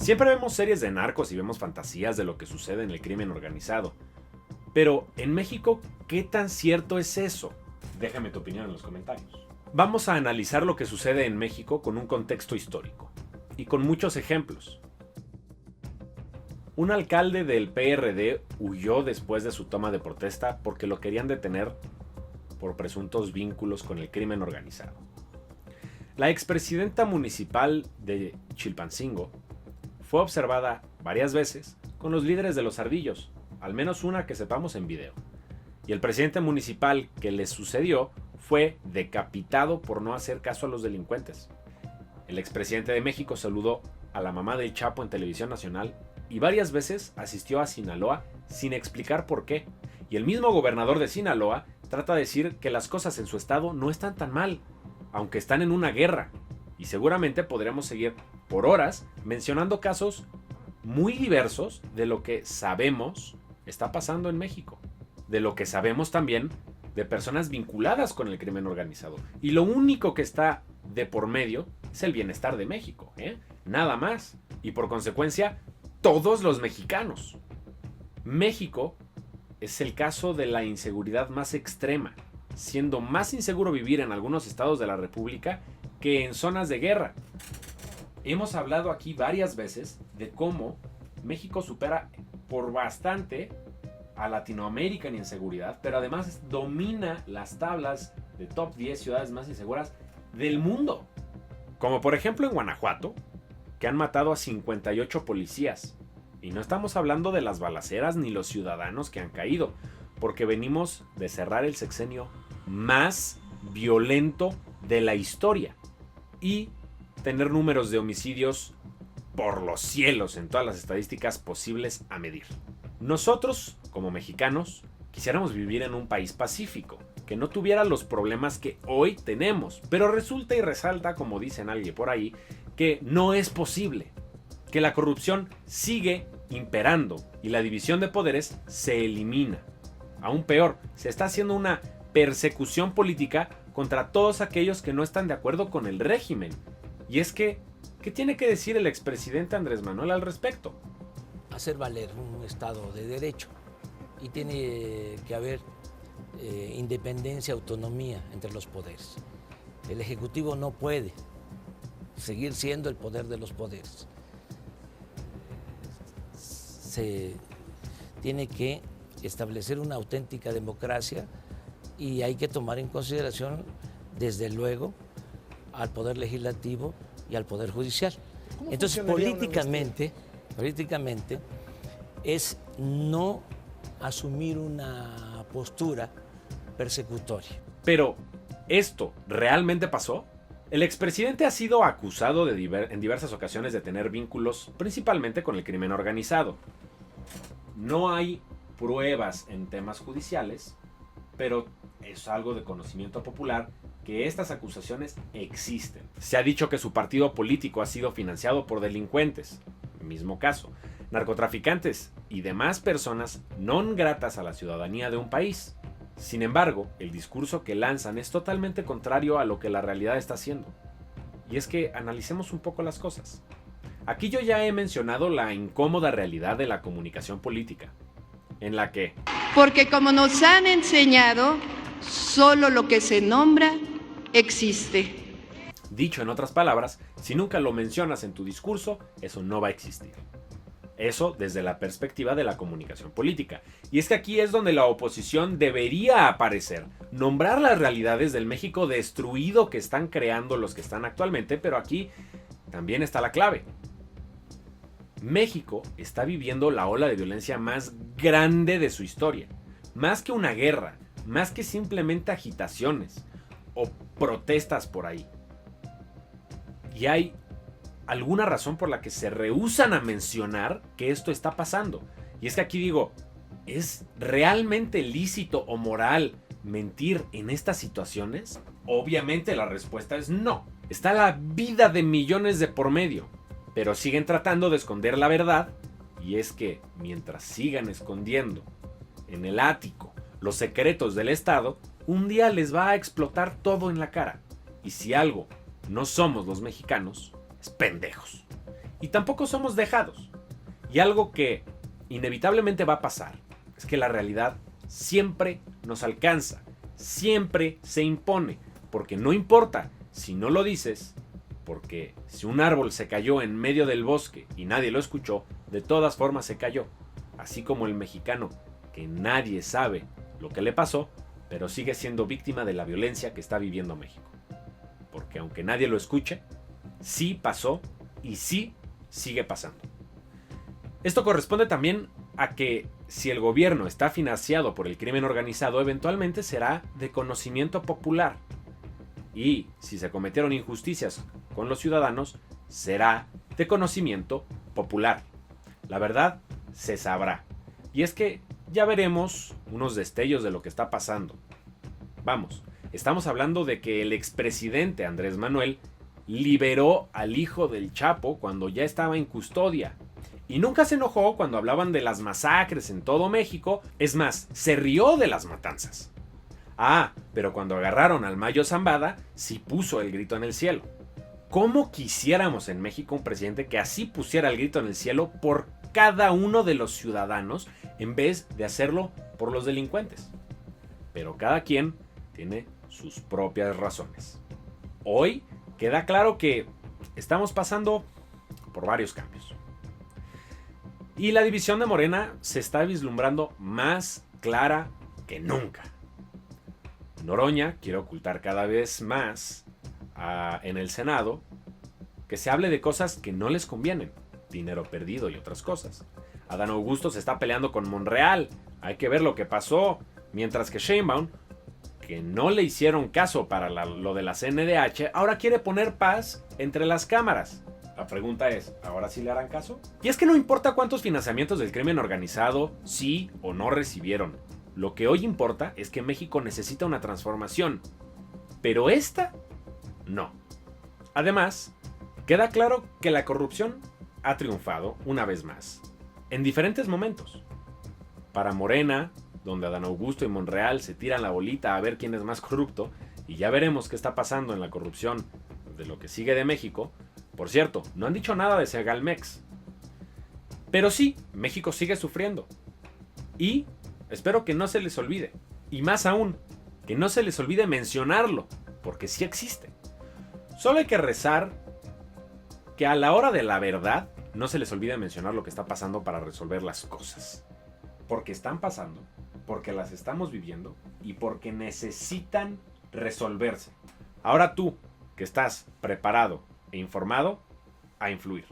Siempre vemos series de narcos y vemos fantasías de lo que sucede en el crimen organizado. Pero, en México, ¿qué tan cierto es eso? Déjame tu opinión en los comentarios. Vamos a analizar lo que sucede en México con un contexto histórico y con muchos ejemplos. Un alcalde del PRD huyó después de su toma de protesta porque lo querían detener por presuntos vínculos con el crimen organizado. La expresidenta municipal de Chilpancingo fue observada varias veces con los líderes de los Ardillos, al menos una que sepamos en video. Y el presidente municipal que le sucedió fue decapitado por no hacer caso a los delincuentes. El expresidente de México saludó a la mamá del Chapo en televisión nacional y varias veces asistió a Sinaloa sin explicar por qué. Y el mismo gobernador de Sinaloa trata de decir que las cosas en su estado no están tan mal, aunque están en una guerra. Y seguramente podremos seguir por horas mencionando casos muy diversos de lo que sabemos está pasando en México. De lo que sabemos también de personas vinculadas con el crimen organizado. Y lo único que está de por medio es el bienestar de México, nada más. Y por consecuencia, todos los mexicanos. México es el caso de la inseguridad más extrema, siendo más inseguro vivir en algunos estados de la República que en zonas de guerra. Hemos hablado aquí varias veces de cómo México supera por bastante a Latinoamérica en inseguridad, pero además domina las tablas de top 10 ciudades más inseguras del mundo. Como por ejemplo en Guanajuato, que han matado a 58 policías. Y no estamos hablando de las balaceras ni los ciudadanos que han caído, porque venimos de cerrar el sexenio más violento de la historia y tener números de homicidios por los cielos en todas las estadísticas posibles a medir. Nosotros, como mexicanos, quisiéramos vivir en un país pacífico, que no tuviera los problemas que hoy tenemos, pero resulta y resalta, como dicen alguien por ahí, que no es posible, que la corrupción sigue imperando y la división de poderes se elimina. Aún peor, se está haciendo una persecución política contra todos aquellos que no están de acuerdo con el régimen. Y es que, ¿qué tiene que decir el expresidente Andrés Manuel al respecto? Hacer valer un Estado de Derecho y tiene que haber independencia, autonomía entre los poderes. El Ejecutivo no puede seguir siendo el poder de los poderes. Se tiene que establecer una auténtica democracia y hay que tomar en consideración, desde luego, al Poder Legislativo y al Poder Judicial. Entonces, políticamente es no asumir una postura persecutoria. Pero, ¿esto realmente pasó? El expresidente ha sido acusado en diversas ocasiones de tener vínculos principalmente con el crimen organizado. No hay pruebas en temas judiciales, pero es algo de conocimiento popular que estas acusaciones existen. Se ha dicho que su partido político ha sido financiado por delincuentes, mismo caso, narcotraficantes y demás personas non gratas a la ciudadanía de un país. Sin embargo, el discurso que lanzan es totalmente contrario a lo que la realidad está haciendo. Y es que analicemos un poco las cosas. Aquí yo ya he mencionado la incómoda realidad de la comunicación política, en la que... Porque como nos han enseñado, solo lo que se nombra existe. Dicho en otras palabras, si nunca lo mencionas en tu discurso, eso no va a existir. Eso desde la perspectiva de la comunicación política. Y es que aquí es donde la oposición debería aparecer, nombrar las realidades del México destruido que están creando los que están actualmente, pero aquí también está la clave. México está viviendo la ola de violencia más grande de su historia. Más que una guerra, más que simplemente agitaciones o protestas por ahí. Y hay alguna razón por la que se rehúsan a mencionar que esto está pasando. Y es que aquí digo, ¿es realmente lícito o moral mentir en estas situaciones? Obviamente la respuesta es no. Está la vida de millones de por medio. Pero siguen tratando de esconder la verdad. Y es que mientras sigan escondiendo en el ático los secretos del Estado, un día les va a explotar todo en la cara. Y si algo no somos los mexicanos, es pendejos. Y tampoco somos dejados. Y algo que inevitablemente va a pasar es que la realidad siempre nos alcanza, siempre se impone, porque no importa si no lo dices, porque si un árbol se cayó en medio del bosque y nadie lo escuchó, de todas formas se cayó. Así como el mexicano, que nadie sabe lo que le pasó, pero sigue siendo víctima de la violencia que está viviendo México. Porque aunque nadie lo escuche, sí pasó y sí sigue pasando. Esto corresponde también a que si el gobierno está financiado por el crimen organizado, eventualmente será de conocimiento popular. Y si se cometieron injusticias con los ciudadanos, será de conocimiento popular. La verdad se sabrá. Y es que ya veremos unos destellos de lo que está pasando. Vamos, estamos hablando de que el expresidente Andrés Manuel liberó al hijo del Chapo cuando ya estaba en custodia. Y nunca se enojó cuando hablaban de las masacres en todo México. Es más, se rió de las matanzas. Ah, pero cuando agarraron al Mayo Zambada, sí puso el grito en el cielo. ¿Cómo quisiéramos en México un presidente que así pusiera el grito en el cielo por cada uno de los ciudadanos en vez de hacerlo por los delincuentes? Pero cada quien tiene sus propias razones. Hoy queda claro que estamos pasando por varios cambios. Y la división de Morena se está vislumbrando más clara que nunca. Noroña quiere ocultar cada vez más en el Senado que se hable de cosas que no les convienen, dinero perdido y otras cosas. Adán Augusto se está peleando con Monreal, hay que ver lo que pasó, mientras que Sheinbaum, que no le hicieron caso para lo de la CNDH, ahora quiere poner paz entre las cámaras. La pregunta es, ¿ahora sí le harán caso? Y es que no importa cuántos financiamientos del crimen organizado sí o no recibieron. Lo que hoy importa es que México necesita una transformación. Pero esta, no. Además, queda claro que la corrupción ha triunfado una vez más. En diferentes momentos. Para Morena, donde Adán Augusto y Monreal se tiran la bolita a ver quién es más corrupto, y ya veremos qué está pasando en la corrupción de lo que sigue de México. Por cierto, no han dicho nada de Segalmex. Pero sí, México sigue sufriendo. Y espero que no se les olvide. Y más aún, que no se les olvide mencionarlo, porque sí existe. Solo hay que rezar que a la hora de la verdad no se les olvide mencionar lo que está pasando para resolver las cosas. Porque están pasando, porque las estamos viviendo y porque necesitan resolverse. Ahora tú, que estás preparado e informado, a influir.